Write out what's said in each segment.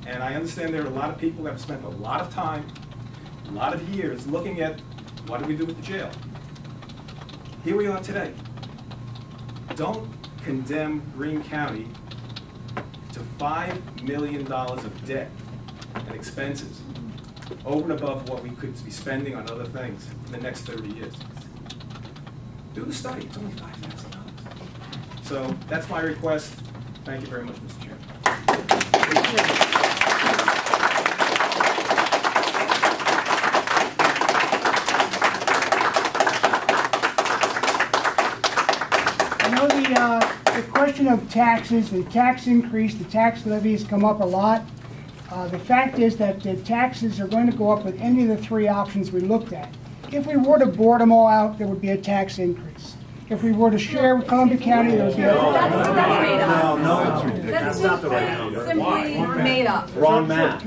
And I understand there are a lot of people that have spent a lot of time, a lot of years looking at what do we do with the jail. Here we are today. Don't condemn Greene County to $5 million of debt and expenses over and above what we could be spending on other things in the next 30 years. Do the study. It's only $5,000. So that's my request. Thank you very much, Mr. Chairman. I know the question of taxes, the tax increase, the tax levy has come up a lot. The fact is that the taxes are going to go up with any of the three options we looked at. If we were to board them all out, there would be a tax increase. If we were to share with Columbia County, there would be a That's made up. No, That's not the right number. Simply made up. Wrong math.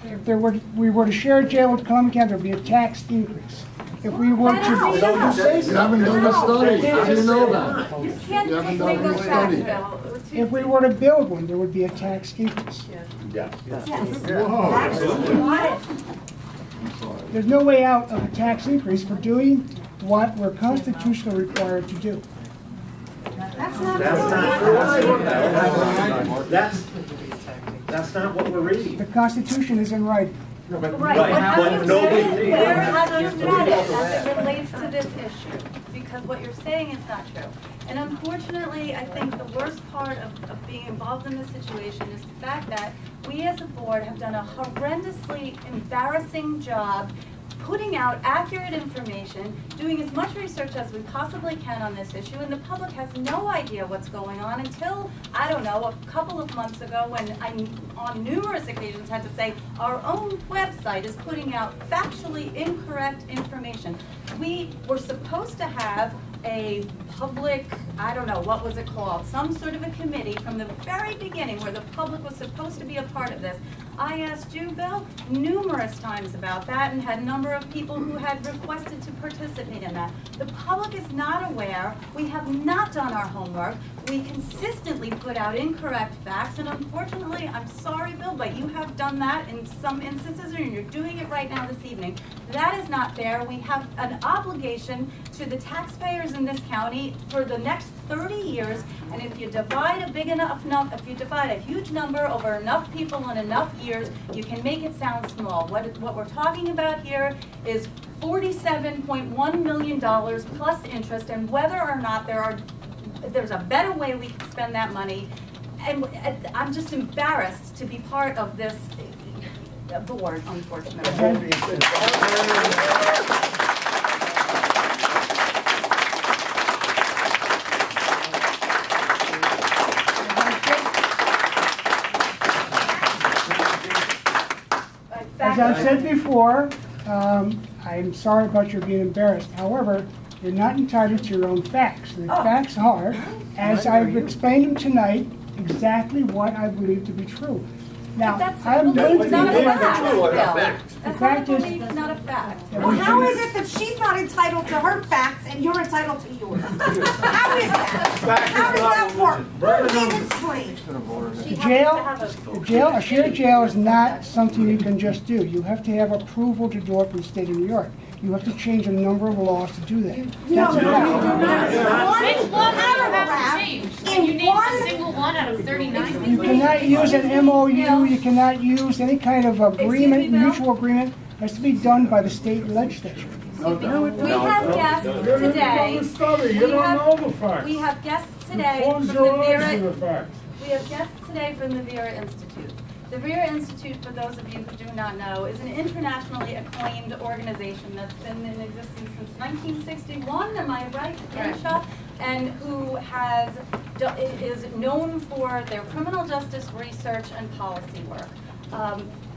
If we were to share a jail with Columbia County, there would be a tax increase. If we were to... You haven't done the study. How do you know that? You can't make a tax bill. If we were to build one, there would be a tax increase. Yeah. There's no way out of a tax increase for doing what we're constitutionally required to do. That's not true. That's not what we're reading. The Constitution is in writing. Right. But nobody. Where have you read it as it relates to this issue? Because what you're saying is not true. And unfortunately, I think the worst part of being involved in this situation is the fact that we as a board have done a horrendously embarrassing job putting out accurate information, doing as much research as we possibly can on this issue, and the public has no idea what's going on until, I don't know, a couple of months ago when I, on numerous occasions, had to say our own website is putting out factually incorrect information. We were supposed to have a public, I don't know, what was it called, some sort of a committee from the very beginning where the public was supposed to be a part of this. I asked you, Bill, numerous times about that and had a number of people who had requested to participate in that. The public is not aware. We have not done our homework. We consistently put out incorrect facts, and unfortunately, I'm sorry, Bill, but you have done that in some instances, and you're doing it right now this evening. That is not fair. We have an obligation to the taxpayers in this county for the next 30 years, and if you divide a big enough number, if you divide a huge number over enough people in enough years, you can make it sound small. What we're talking about here is $47.1 million plus interest, and whether or not there's a better way we can spend that money. And I'm just embarrassed to be part of this board, unfortunately. As I've said before, I'm sorry about your being embarrassed. However, you're not entitled to your own facts. The facts are, as I've explained them tonight, exactly what I believe to be true. Now, I'm going to be not a fact. The fact is not a fact. Well, how is it that she's not entitled to her facts and you're entitled to yours? How is that? How does that work? Please explain. A shared jail is not something you can just do. You have to have approval to do it from the state of New York. You have to change a number of laws to do that. No, Which one have to change? And you need a single one out of 39. You cannot use an MOU. You cannot use any kind of agreement, mutual agreement. It has to be done by the state legislature. We have guests today. We have guests today from the Vera. We have guests today from the Vera Institute. The Vera Institute, for those of you who do not know, is an internationally acclaimed organization that's been in existence since 1961. Am I right, Anisha? And who is known for their criminal justice research and policy work.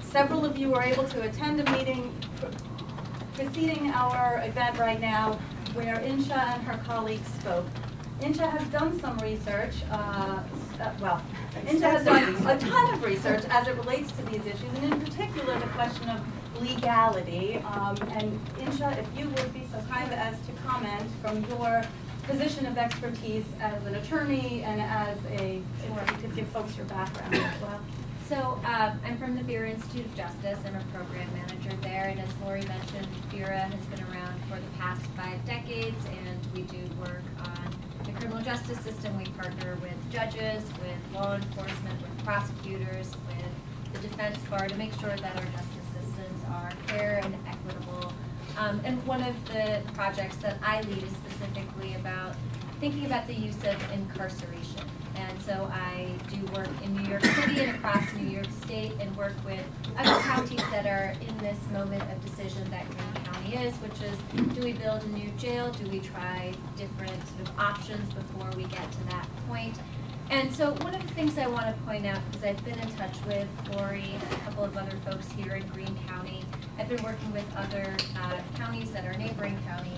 Several of you were able to attend a meeting preceding our event right now where Insha and her colleagues spoke. Insha has done some research, Insha has done a ton of research as it relates to these issues, and in particular the question of legality. And Insha, if you would be so kind as to comment from your position of expertise as an attorney and as or you could give folks your background as well. So I'm from the Vera Institute of Justice. I'm a program manager there, and as Lori mentioned, Vera has been around for the past 5 decades, and we do work on the criminal justice system. We partner with judges, with law enforcement, with prosecutors, with the defense bar to make sure that our justice systems are fair and equitable. And one of the projects that I lead is specifically about thinking about the use of incarceration. And so I do work in New York City and across New York State and work with other counties that are in this moment of decision that Greene County is, which is, do we build a new jail? Do we try different sort of options before we get to that point? And so one of the things I want to point out, because I've been in touch with Lori and a couple of other folks here in Greene County, I've been working with other counties that are neighboring counties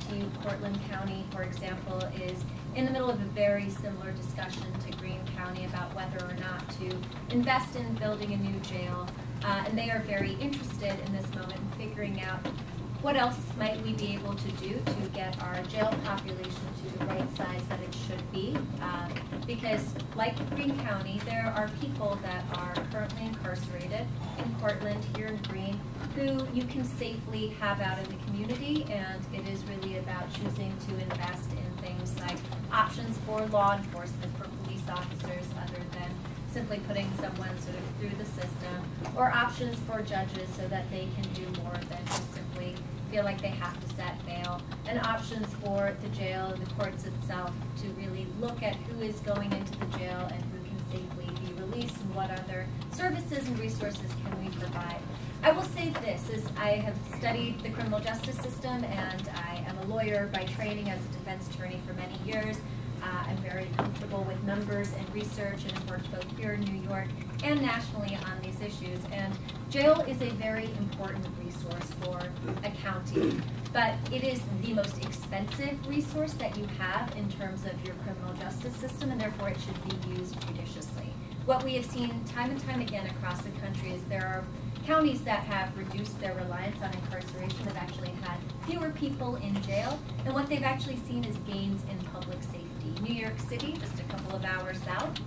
to Portland County, for example, is in the middle of a very similar discussion to Greene County about whether or not to invest in building a new jail. And they are very interested in this moment in figuring out what else might we be able to do to get our jail population to the right size that it should be. Because like Greene County, there are people that are currently incarcerated in Portland, here in Greene, who you can safely have out in the community, and it is really about choosing to invest in things like options for law enforcement, for police officers, other than simply putting someone sort of through the system, or options for judges so that they can do more than just simply feel like they have to set bail, and options for the jail and the courts itself to really look at who is going into the jail and who can safely be released and what other services and resources can we provide. I will say this, is I have studied the criminal justice system, and I am a lawyer by training as a defense attorney for many years. I'm very comfortable with numbers and research, and have worked both here in New York and nationally on these issues. And jail is a very important resource for a county, but it is the most expensive resource that you have in terms of your criminal justice system, and therefore it should be used judiciously. What we have seen time and time again across the country is there are counties that have reduced their reliance on incarceration, have actually had fewer people in jail, and what they've actually seen is gains in public safety. New York City, just a couple of hours south,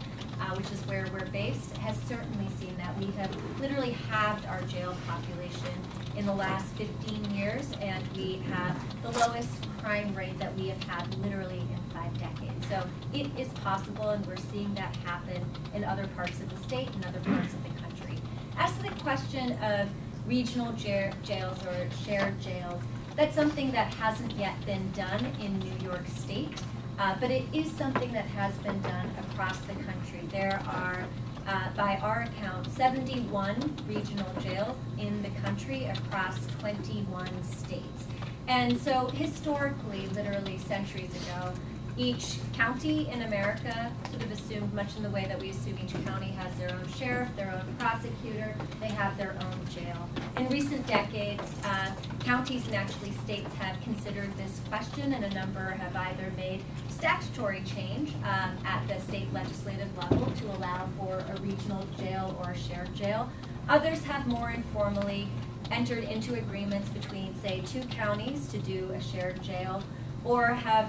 which is where we're based, has certainly seen that. We have literally halved our jail population in the last 15 years, and we have the lowest crime rate that we have had literally in 5 decades. So it is possible, and we're seeing that happen in other parts of the state and other parts of the country. As to the question of regional jails or shared jails, that's something that hasn't yet been done in New York State. But it is something that has been done across the country. There are, by our account, 71 regional jails in the country across 21 states. And so historically, literally centuries ago, each county in America sort of assumed, much in the way that we assume each county has their own sheriff, their own prosecutor, they have their own jail. In recent decades, counties and actually states have considered this question, and a number have either made statutory change at the state legislative level to allow for a regional jail or a shared jail. Others have more informally entered into agreements between, say, 2 counties to do a shared jail, or have,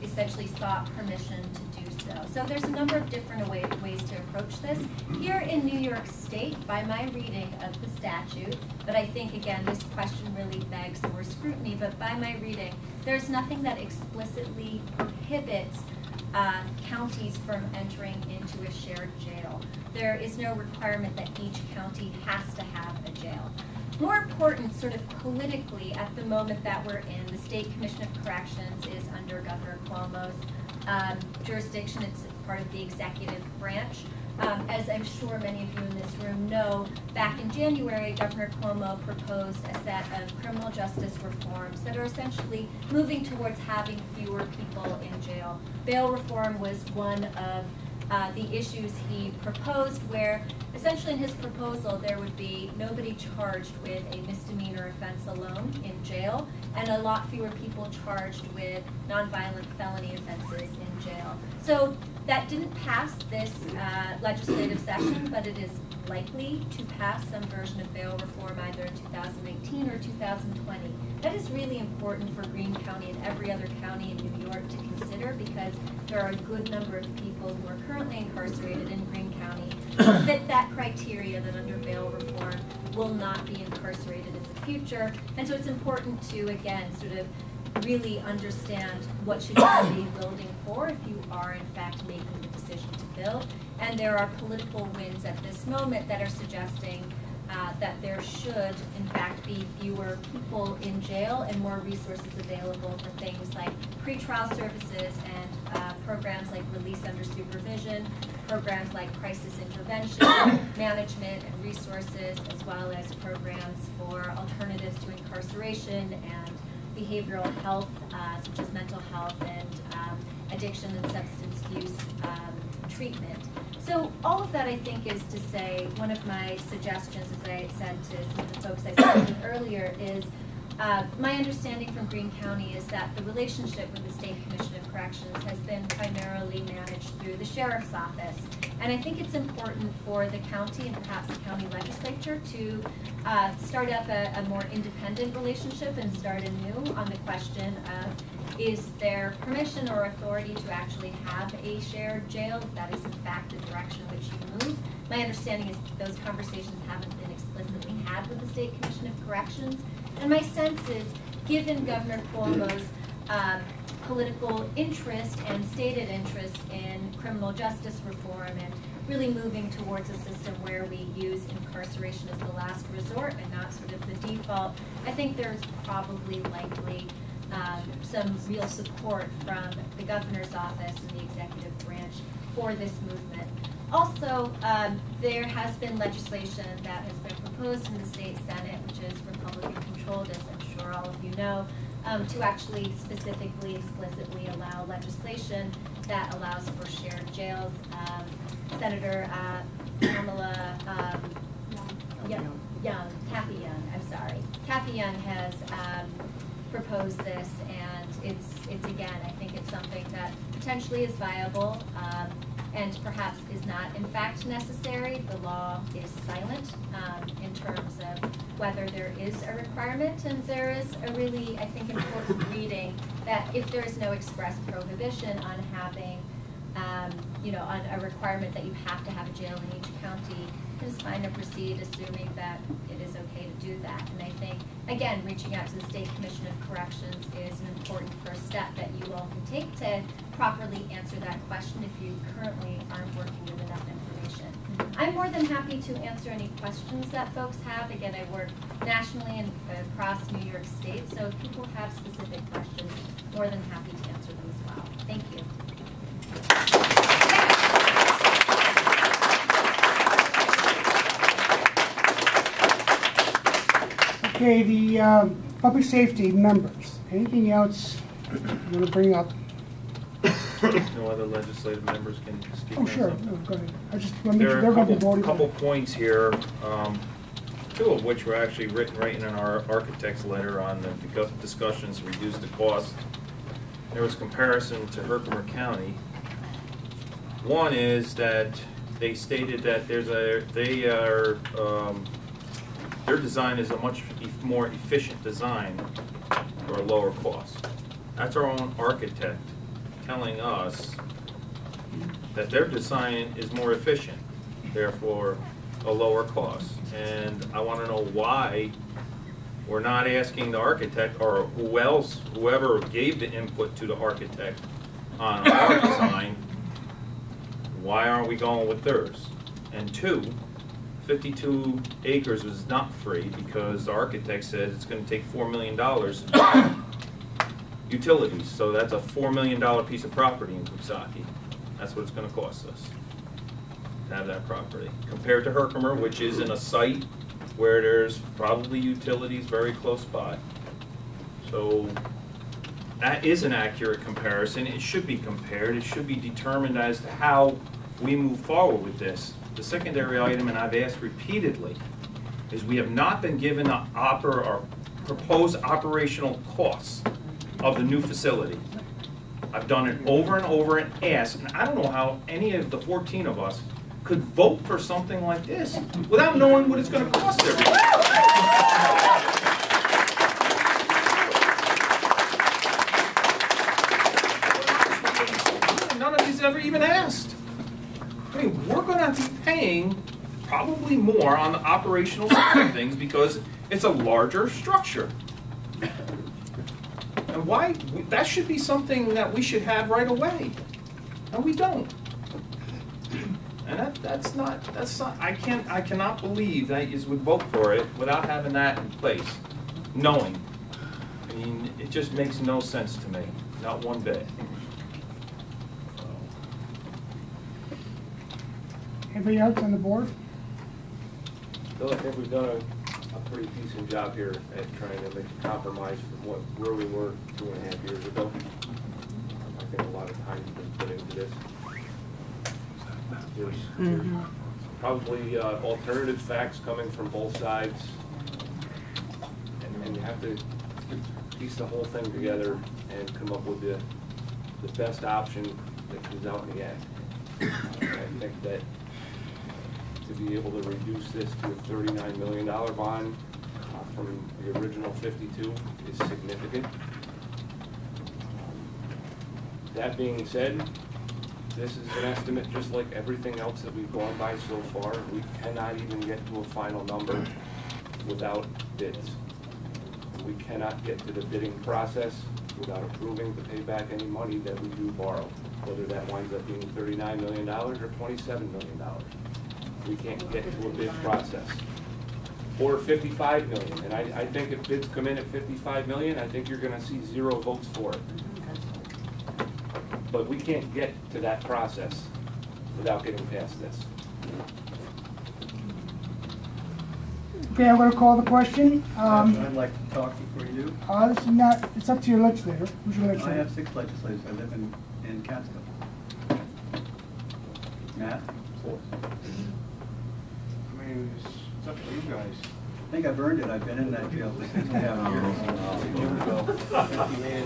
essentially sought permission to do so. So there's a number of different ways to approach this. Here in New York State, by my reading of the statute, but I think, again, this question really begs more scrutiny, but by my reading, there's nothing that explicitly prohibits counties from entering into a shared jail. There is no requirement that each county has to have a jail. More important, sort of politically, at the moment that we're in, the State Commission of Corrections is under Governor Cuomo's jurisdiction. It's part of the executive branch. As I'm sure many of you in this room know, back in January, Governor Cuomo proposed a set of criminal justice reforms that are essentially moving towards having fewer people in jail. Bail reform was one of the issues he proposed, where essentially in his proposal there would be nobody charged with a misdemeanor offense alone in jail, and a lot fewer people charged with nonviolent felony offenses in jail. So That didn't pass this legislative session, but it is likely to pass some version of bail reform either in 2018 or 2020. That is really important for Greene County and every other county in New York to consider, because there are a good number of people who are currently incarcerated in Greene County who fit that criteria that under bail reform will not be incarcerated in the future. And so it's important to, again, sort of really understand what should you be building for if you are in fact making the decision to build. And there are political winds at this moment that are suggesting that there should in fact be fewer people in jail and more resources available for things like pretrial services and programs like release under supervision, programs like crisis intervention, management and resources, as well as programs for alternatives to incarceration and behavioral health, such as mental health and addiction and substance use treatment. So all of that, I think, is to say, one of my suggestions, as I said to some of the folks I spoke with earlier, is my understanding from Greene County is that the relationship with the State Commission of Corrections has been primarily managed through the Sheriff's Office. And I think it's important for the county and perhaps the county legislature to start up a more independent relationship and start anew on the question of, is there permission or authority to actually have a shared jail, if that is in fact the direction which you move. My understanding is that those conversations haven't been explicitly had with the State Commission of Corrections. And my sense is, given Governor Cuomo's political interest and stated interest in criminal justice reform and really moving towards a system where we use incarceration as the last resort and not sort of the default, I think there's probably likely some real support from the governor's office and the executive branch for this movement. Also, there has been legislation that has been proposed in the state Senate, which is Republican controlled, as I'm sure all of you know, to actually specifically, explicitly allow legislation that allows for shared jails. Senator Pamela Kathy Young has proposed this, and it's again, I think it's something that potentially is viable and perhaps is not in fact necessary. The law is silent in terms of whether there is a requirement, and there is a really, I think, important reading that if there is no express prohibition on having on a requirement that you have to have a jail in each county, it is fine to proceed assuming that it is okay to do that. And I think, again, reaching out to the State Commission of Corrections is an important first step that you all can take to properly answer that question if you currently aren't working with enough information. I'm more than happy to answer any questions that folks have. Again, I work nationally and across New York State, so if people have specific questions, more than happy to answer them as well. Thank you. Okay, the public safety members. Anything else you want to bring up? No other legislative members can speak. Oh, sure. No, go ahead. I just want to make sure there they're are going to be voting. a couple points here, two of which were actually written right in our architect's letter on the discussions to reduce the cost. There was comparison to Herkimer County. One is that they stated that their design is a much more efficient design for a lower cost. That's our own architect telling us that their design is more efficient, therefore a lower cost. And I want to know why we're not asking the architect or whoever gave the input to the architect on our design, why aren't we going with theirs? And two, 52 acres is not free because the architect said it's going to take $4 million to buy utilities. So that's a $4 million piece of property in Coxsackie. That's what it's going to cost us to have that property. Compared to Herkimer, which is in a site where there's probably utilities very close by. So that is an accurate comparison. It should be compared. It should be determined as to how we move forward with this. The secondary item, and I've asked repeatedly, is we have not been given the proposed operational costs of the new facility. I've done it over and over and asked, and I don't know how any of the 14 of us could vote for something like this without knowing what it's going to cost everybody. None of these ever even asked. I mean, we're going to be paying probably more on the operational side of things because it's a larger structure. And why? That should be something that we should have right away, and we don't. And that's not. I cannot believe that you would vote for it without having that in place, knowing. I mean, it just makes no sense to me, not one bit. Anybody else on the board? Bill, I think we've done a pretty decent job here at trying to make a compromise from where we were 2.5 years ago. I think a lot of time has been put into this. There's probably alternative facts coming from both sides, and you have to piece the whole thing together and come up with the best option that comes out in the end. I think that to be able to reduce this to a $39 million bond from the original 52 is significant. That being said, this is an estimate just like everything else that we've gone by so far. We cannot even get to a final number without bids. We cannot get to the bidding process without approving to pay back any money that we do borrow, whether that winds up being $39 million or $27 million. We can't get to a bid process. Or $55 million, and I think if bids come in at $55 million, I think you're gonna see 0 votes for it. But we can't get to that process without getting past this. Okay, I'm going to call the question. I'd like to talk before you do. This is not, it's up to your legislator. Who's your legislator? I have 6 legislators. I live in Catskill. Matt? 4. I mean, it's up to you guys. I think I've earned it. I've been in that jail for 6.5 years. I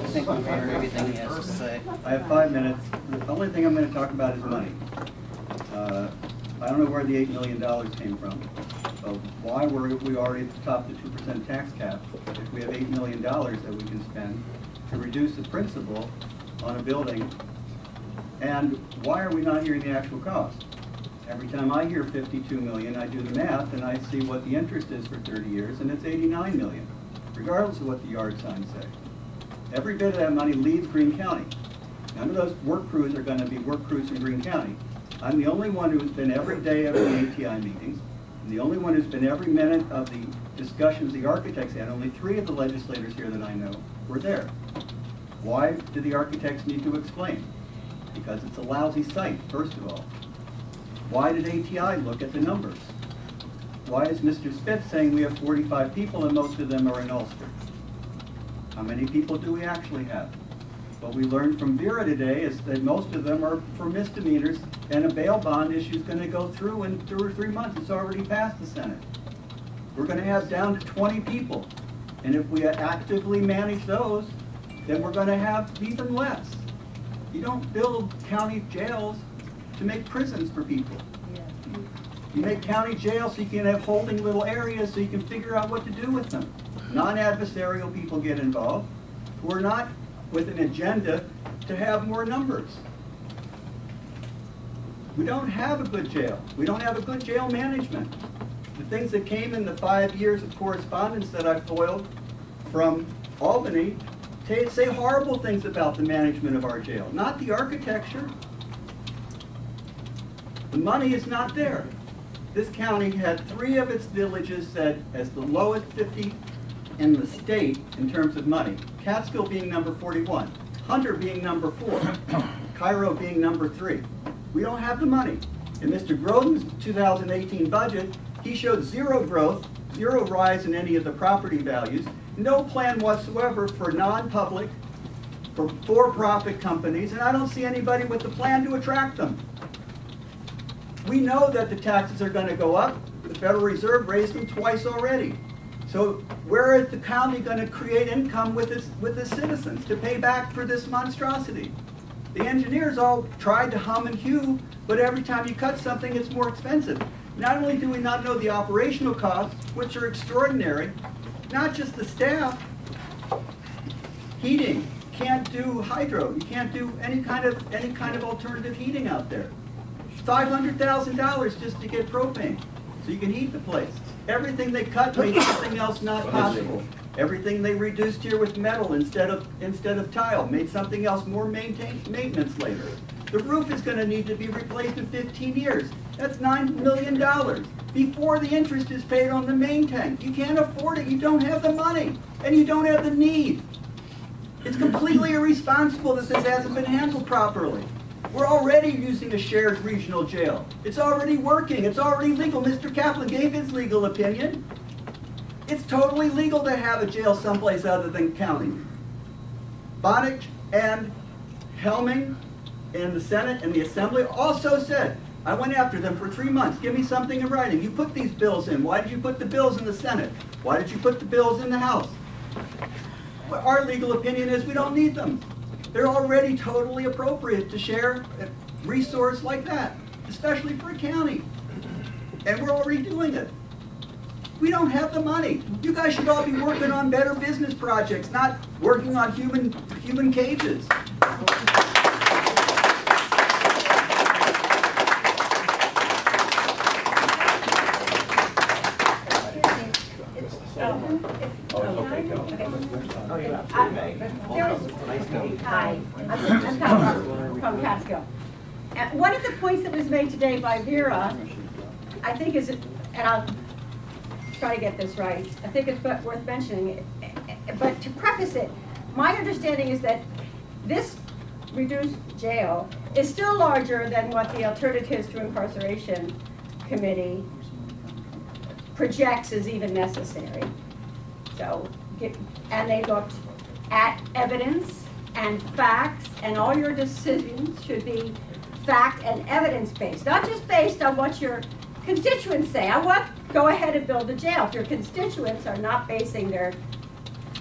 think we've heard everything he has to say. I have 5 minutes. The only thing I'm going to talk about is money. I don't know where the $8 million came from. Why were we already at the top of the 2% tax cap if we have $8 million that we can spend to reduce the principal on a building? And why are we not hearing the actual cost? Every time I hear 52 million, I do the math and I see what the interest is for 30 years, and it's 89 million, regardless of what the yard signs say. Every bit of that money leaves Greene County. None of those work crews are going to be work crews in Greene County. I'm the only one who's been every day of the ATI meetings. I'm the only one who's been every minute of the discussions the architects had. Only 3 of the legislators here that I know were there. Why do the architects need to explain? Because it's a lousy site, first of all. Why did ATI look at the numbers? Why is Mr. Spitz saying we have 45 people and most of them are in Ulster? How many people do we actually have? What we learned from Vera today is that most of them are for misdemeanors, and a bail bond issue is going to go through in 2 or 3 months. It's already passed the Senate. We're going to have down to 20 people. And if we actively manage those, then we're going to have even less. You don't build county jails to make prisons for people. You make county jails so you can have holding little areas so you can figure out what to do with them. Non-adversarial people get involved who are not with an agenda to have more numbers. We don't have a good jail. We don't have a good jail management. The things that came in the 5 years of correspondence that I foiled from Albany say horrible things about the management of our jail, not the architecture. The money is not there. This county had 3 of its villages set as the lowest 50 in the state in terms of money. Catskill being number 41, Hunter being number 4, Cairo being number 3. We don't have the money. In Mr. Groden's 2018 budget, he showed 0 growth, 0 rise in any of the property values, no plan whatsoever for non-public, for for-profit companies, and I don't see anybody with a plan to attract them. We know that the taxes are going to go up. The Federal Reserve raised them twice already. So where is the county going to create income with its citizens to pay back for this monstrosity? The engineers all tried to hum and hew, but every time you cut something, it's more expensive. Not only do we not know the operational costs, which are extraordinary, not just the staff, heating, can't do hydro, you can't do any kind of alternative heating out there. $500,000 just to get propane, so you can heat the place. Everything they cut made something else not possible. Everything they reduced here with metal instead of tile made something else more maintenance later. The roof is going to need to be replaced in 15 years. That's $9 million before the interest is paid on the main tank. You can't afford it. You don't have the money, and you don't have the need. It's completely irresponsible that this hasn't been handled properly. We're already using a shared regional jail. It's already working. It's already legal. Mr. Kaplan gave his legal opinion. It's totally legal to have a jail someplace other than county. Bonich and Helming in the Senate and the Assembly also said, I went after them for 3 months. Give me something in writing. You put these bills in. Why did you put the bills in the Senate? Why did you put the bills in the House? Our legal opinion is we don't need them. They're already totally appropriate to share a resource like that, especially for a county. And we're already doing it. We don't have the money. You guys should all be working on better business projects, not working on human cages. Hi, I'm Catskill, from Catskill. And one of the points that was made today by Vera, I think is, and I'll try to get this right, I think it's worth mentioning, but to preface it, my understanding is that this reduced jail is still larger than what the Alternatives to Incarceration Committee projects is even necessary. So, and they looked at evidence and facts, and all your decisions should be fact and evidence-based, not just based on what your constituents say. I want go ahead and build a jail. If your constituents are not basing their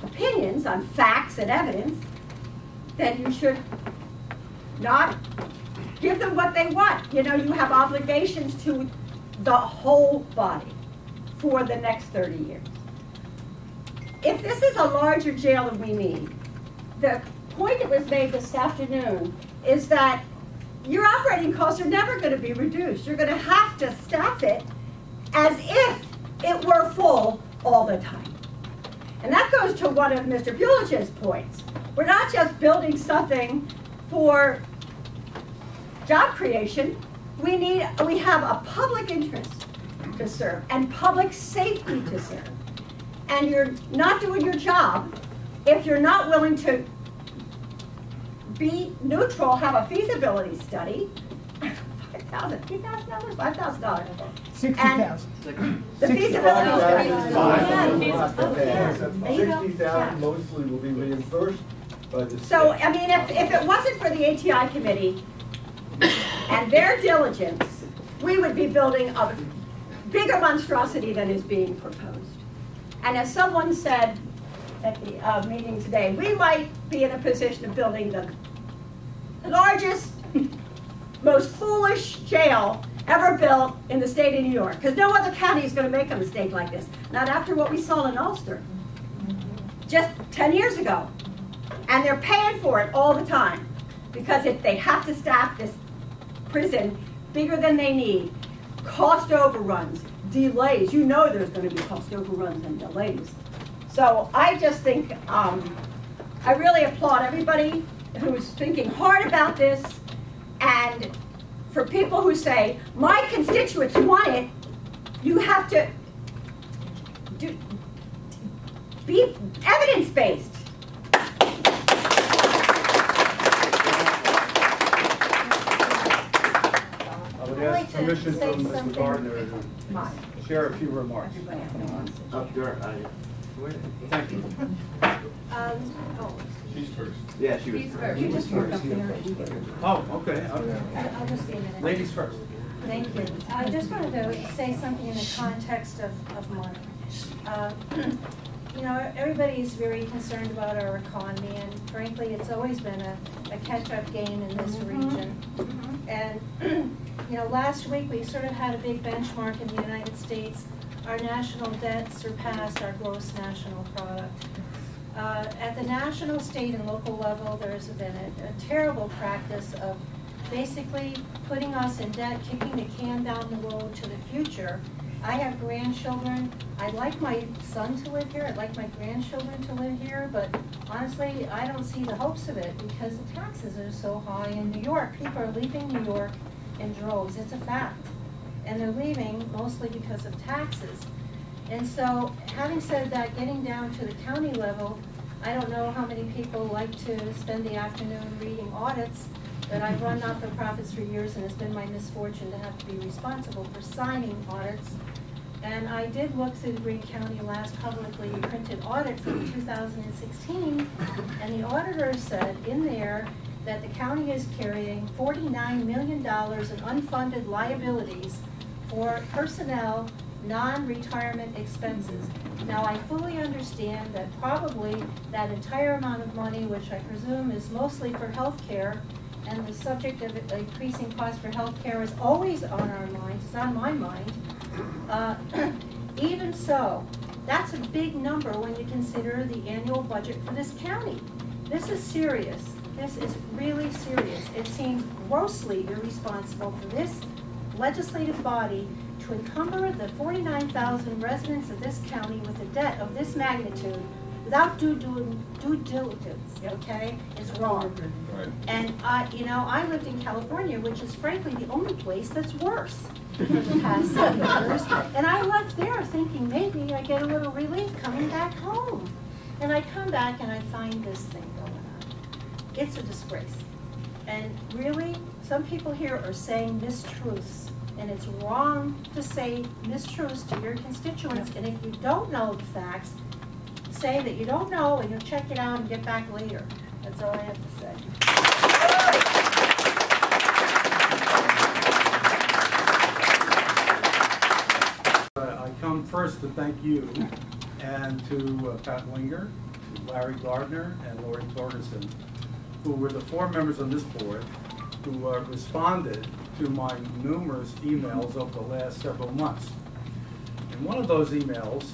opinions on facts and evidence, then you should not give them what they want. You know, you have obligations to the whole body for the next 30 years. If this is a larger jail than we need, the point that was made this afternoon is that your operating costs are never going to be reduced. You're going to have to staff it as if it were full all the time. And that goes to one of Mr. Bulich's points. We're not just building something for job creation. We have a public interest to serve and public safety to serve. And you're not doing your job if you're not willing to be neutral, have a feasibility study. $5,000, $3,000, $5,000. $60,000. The feasibility study. $60,000 mostly will be reimbursed by the state. So, I mean, if it wasn't for the ATI committee and their diligence, we would be building a bigger monstrosity than is being proposed. And as someone said at the meeting today, we might be in a position of building the largest, most foolish jail ever built in the state of New York. Because no other county is going to make a mistake like this. Not after what we saw in Ulster just 10 years ago. And they're paying for it all the time. Because if they have to staff this prison bigger than they need, cost overruns, delays. You know there's going to be cost overruns and delays. So I just think, I really applaud everybody who's thinking hard about this, and for people who say, my constituents want it, you have to be evidence-based. I would ask permission from Mr. Gardner to share a few remarks. Up there, Thank you. She's first. Yeah, she was first. You just work up there. Oh, okay. I'll just be a minute. Ladies first. Thank you. I just wanted to say something in the context of money. you know, everybody is very concerned about our economy, and frankly, it's always been a catch-up game in this region. And, you know, last week we sort of had a big benchmark in the United States. Our national debt surpassed our gross national product. At the national, state, and local level, there's been a terrible practice of basically putting us in debt, kicking the can down the road to the future. I have grandchildren. I'd like my son to live here. I'd like my grandchildren to live here, but honestly, I don't see the hopes of it because the taxes are so high in New York. People are leaving New York in droves. It's a fact. And they're leaving mostly because of taxes. And so, having said that, getting down to the county level, I don't know how many people like to spend the afternoon reading audits, but I've run not-for-profits for years, and it's been my misfortune to have to be responsible for signing audits. And I did look through the Greene County last publicly printed audit from 2016, and the auditor said in there that the county is carrying $49 million in unfunded liabilities for personnel, non-retirement expenses. Now, I fully understand that probably that entire amount of money, which I presume is mostly for health care, and the subject of increasing costs for health care is always on our minds, it's on my mind. Even so, that's a big number when you consider the annual budget for this county. This is serious. This is really serious. It seems grossly irresponsible for this legislative body to encumber the 49,000 residents of this county with a debt of this magnitude without due diligence, okay? It's wrong. Right. And you know, I lived in California, which is frankly the only place that's worse for the past 7 years. And I left there thinking maybe I get a little relief coming back home. And I come back and I find this thing going on. It's a disgrace. And really, some people here are saying mistruths. And it's wrong to say mistruths to your constituents. And if you don't know the facts, say that you don't know and you'll check it out and get back later. That's all I have to say. I come first to thank you and to Pat Winger, to Larry Gardner, and Lori Torgerson, who were the 4 members on this board who responded to my numerous emails over the last several months. And one of those emails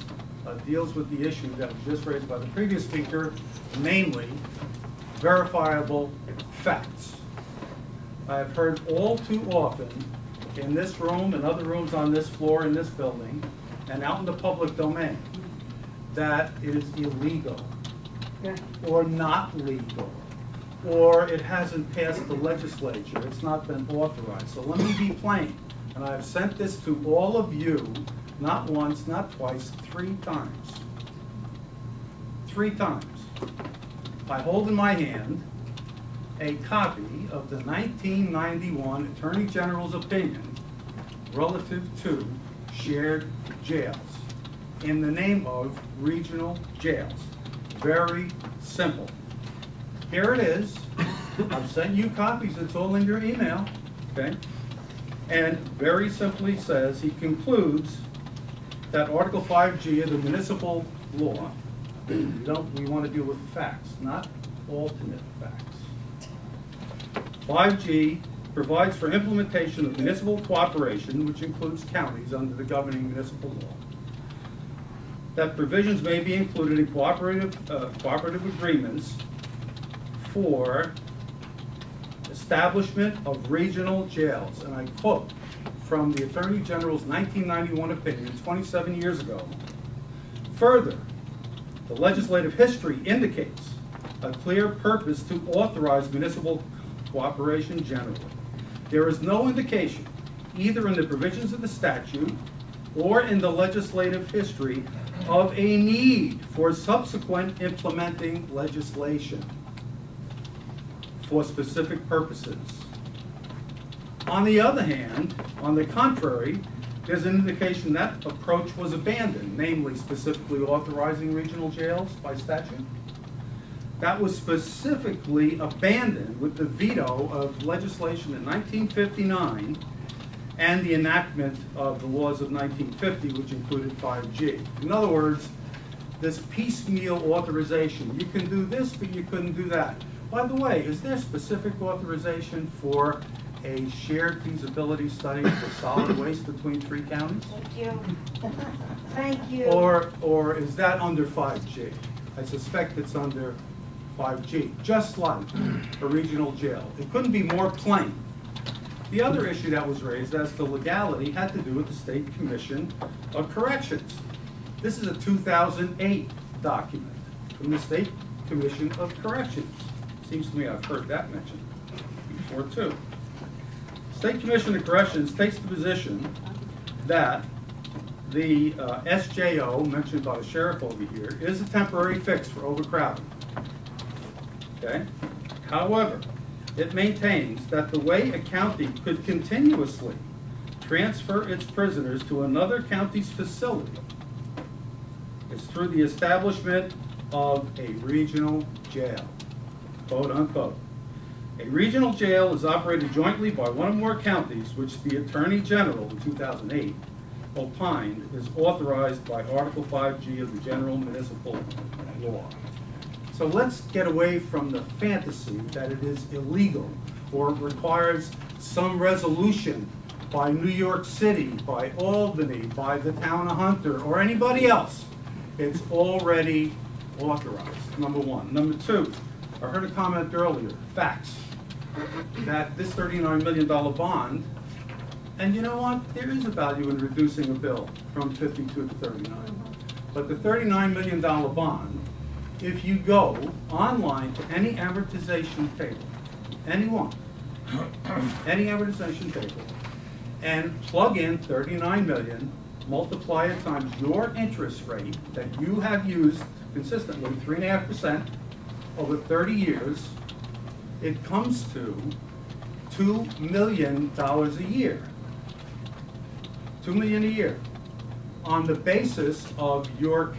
deals with the issue that was just raised by the previous speaker, namely verifiable facts. I have heard all too often in this room and other rooms on this floor in this building and out in the public domain that it is illegal or not legal or it hasn't passed the legislature, it's not been authorized. So let me be plain, and I've sent this to all of you, not once, not twice, 3 times. 3 times. I hold in my hand a copy of the 1991 Attorney General's opinion relative to shared jails in the name of regional jails. Very simple. Here it is. I've sent you copies. It's all in your email. Okay? And very simply says, he concludes that Article 5G of the municipal law, we want to deal with facts, not alternate facts. 5G provides for implementation of municipal cooperation, which includes counties under the governing municipal law. That provisions may be included in cooperative agreements for establishment of regional jails. And I quote from the Attorney General's 1991 opinion 27 years ago. Further, the legislative history indicates a clear purpose to authorize municipal cooperation generally. There is no indication, either in the provisions of the statute or in the legislative history, of a need for subsequent implementing legislation for specific purposes. On the other hand, on the contrary, there's an indication that approach was abandoned, namely specifically authorizing regional jails by statute. That was specifically abandoned with the veto of legislation in 1959 and the enactment of the laws of 1950, which included 5G. In other words, this piecemeal authorization. You can do this, but you couldn't do that. By the way, is there specific authorization for a shared feasibility study for solid waste between 3 counties? Thank you. Thank you. Or is that under 5G? I suspect it's under 5G, just like a regional jail. It couldn't be more plain. The other issue that was raised as to legality had to do with the State Commission of Corrections. This is a 2008 document from the State Commission of Corrections. Seems to me I've heard that mentioned before too. State Commission of Corrections takes the position that the SJO, mentioned by the sheriff over here, is a temporary fix for overcrowding. Okay? However, it maintains that the way a county could continuously transfer its prisoners to another county's facility is through the establishment of a regional jail, quote unquote. A regional jail is operated jointly by one or more counties, which the Attorney General in 2008 opined is authorized by Article 5G of the General Municipal Law. So let's get away from the fantasy that it is illegal or requires some resolution by New York City, by Albany, by the town of Hunter, or anybody else. It's already authorized, number one. Number two, I heard a comment earlier, facts, that this $39 million bond, and you know what, there is a value in reducing a bill from 52 to 39. But the $39 million bond, if you go online to any amortization table, any one, any amortization table, and plug in 39 million, multiply it times your interest rate that you have used consistently, 3.5% over 30 years, it comes to $2 million a year. $2 million a year. On the basis of your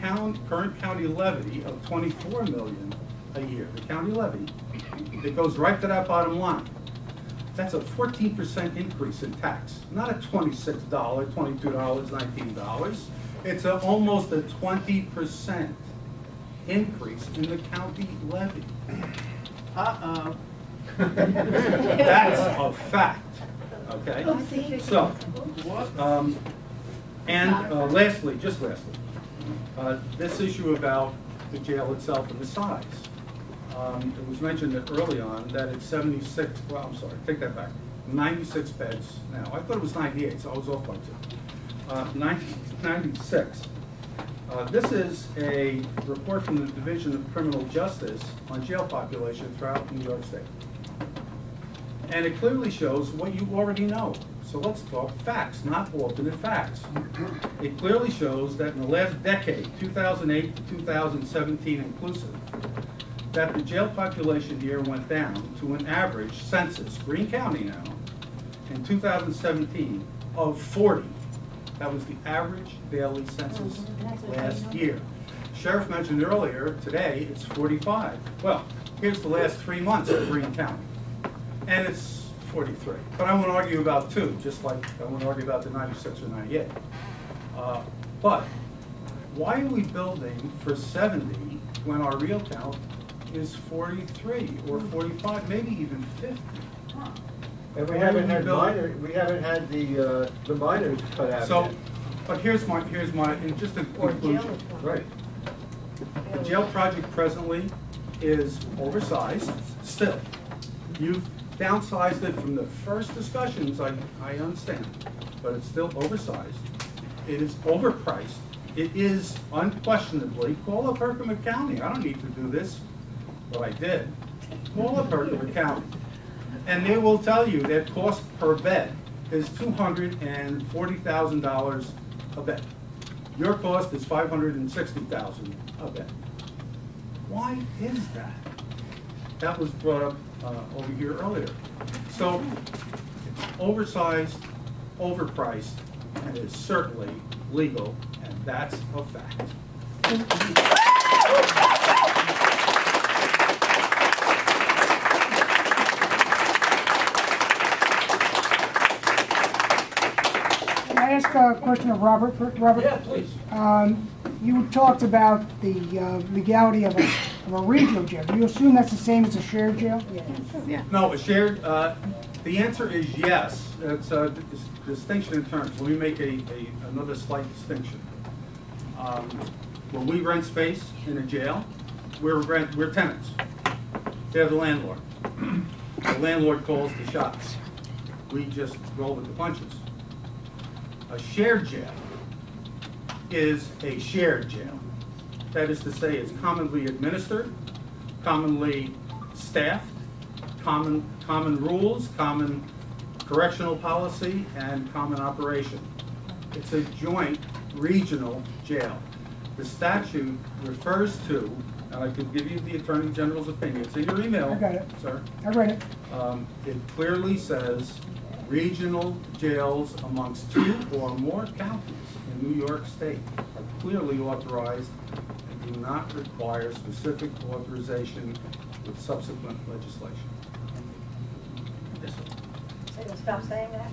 current county levy of $24 million a year, the county levy, it goes right to that bottom line. That's a 14% increase in tax. Not a $26, $22, $19. It's almost a 20% increase in the county levy. Uh-oh. That's a fact, okay? So, lastly, just lastly, this issue about the jail itself and the size. It was mentioned early on that it's 76, well, I'm sorry, take that back, 96 beds now. I thought it was 98, so I was off by 2. 96. This is a report from the Division of Criminal Justice on jail population throughout New York State. And it clearly shows what you already know. So let's talk facts, not alternate facts. It clearly shows that in the last decade, 2008 to 2017 inclusive, that the jail population here went down to an average census, Greene County now, in 2017 of 40. That was the average daily census last year. Sheriff mentioned earlier, today it's 45. Well, here's the last 3 months of Greene County, and it's 43. But I won't argue about 2, just like I won't argue about the 96 or 98. But why are we building for 70 when our real count is 43 or 45, maybe even 50? And we haven't had the minors cut out. So, but here's my in just a conclusion. Right. The jail project presently is oversized still. You've downsized it from the first discussions, I understand, but it's still oversized. It is overpriced. It is unquestionably, call up Herkimer County. I don't need to do this, but I did. Call up Herkimer County. And they will tell you that cost per bed is $240,000 a bed. Your cost is $560,000 a bed. Why is that? That was brought up over here earlier. So it's oversized, overpriced, and it's certainly legal, and that's a fact. Can I ask a question of Robert? Robert? Yeah, please. you talked about the legality of a regional jail. Do you assume that's the same as a shared jail? Yeah. No, a shared, the answer is yes. It's a distinction in terms. Let me make another slight distinction. When we rent space in a jail, we're tenants. They're the landlord. The landlord calls the shots. We just roll with the punches. A shared jail is a shared jail. That is to say, it's commonly administered, commonly staffed, common rules, common correctional policy, and common operation. It's a joint regional jail. The statute refers to, and I can give you the Attorney General's opinion. It's in your email, I got it, sir. I read it. It clearly says regional jails amongst 2 or more counties in New York State are clearly authorized and do not require specific authorization with subsequent legislation. Yes, sir. So you'll stop saying that?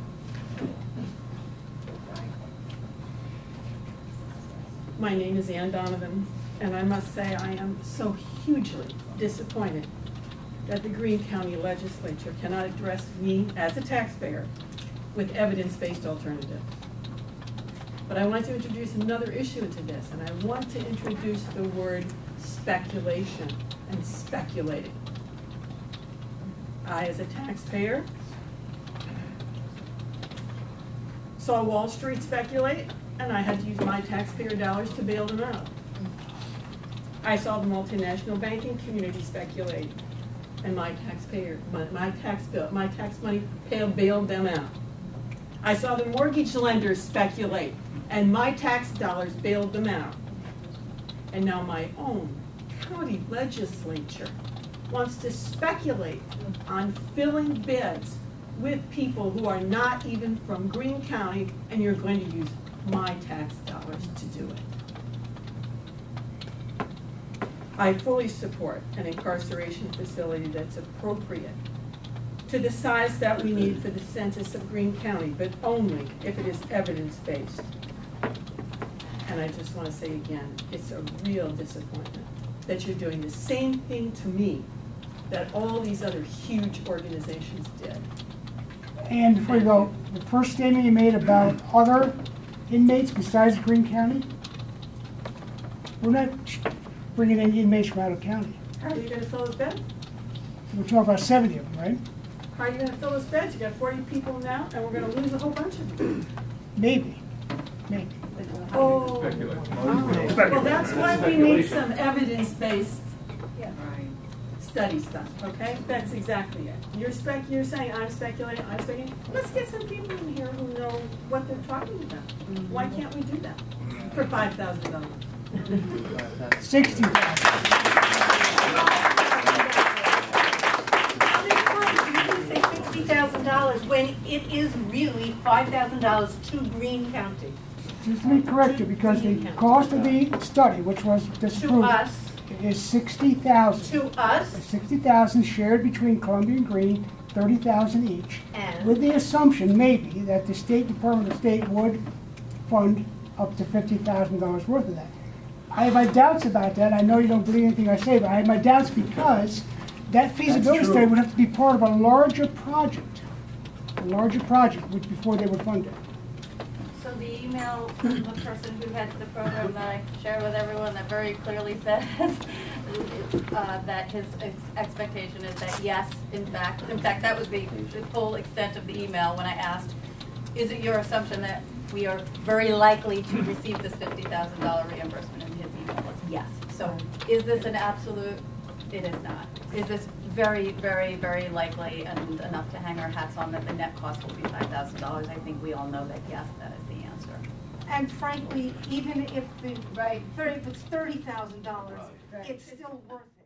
My name is Ann Donovan, and I must say I am so hugely disappointed that the Greene County Legislature cannot address me as a taxpayer with evidence-based alternatives. But I want to introduce another issue into this, and I want to introduce the word speculation and speculating. I, as a taxpayer, saw Wall Street speculate, and I had to use my taxpayer dollars to bail them out. I saw the multinational banking community speculate, and my tax money bailed them out. I saw the mortgage lenders speculate, and my tax dollars bailed them out. And now my own county legislature wants to speculate on filling bids with people who are not even from Greene County, and you're going to use my tax dollars to do it. I fully support an incarceration facility that's appropriate to the size that we need for the census of Greene County, but only if it is evidence-based. And I just want to say again, it's a real disappointment that you're doing the same thing to me that all these other huge organizations did. And before you go, the first statement you made about other inmates besides Greene County, we're not bringing in inmates from out of county. How are you going to fill those beds? We're talking about 70 of them, right? How are you going to fill those beds? You got 40 people now, and we're going to lose a whole bunch of them. Maybe, maybe. Oh, well, that's why we need some evidence-based study stuff, okay? That's exactly it. You're saying I'm speculating, Let's get some people in here who know what they're talking about. Why can't we do that for $5,000? 60,000. $60,000 when it is really $5,000 to Greene County. Just let me correct you, because the cost of the study, which was disproved, To us. is $60,000. To us. $60,000 shared between Columbia and Greene, $30,000 each. And? With the assumption, maybe, that the State Department of State would fund up to $50,000 worth of that. I have my doubts about that. I know you don't believe anything I say, but I have my doubts because that feasibility study would have to be part of a larger project. Which before they would fund it. So the email from the person who heads the program that I share with everyone that very clearly says that his expectation is that yes, in fact, that was the full extent of the email when I asked, is it your assumption that we are very likely to receive this $50,000 reimbursement? And his email was yes. So is this an absolute? It is not. Is this very, very, very likely and enough to hang our hats on that the net cost will be $5,000? I think we all know that yes, that is the answer. And frankly, even if it's $30,000, it's still worth it.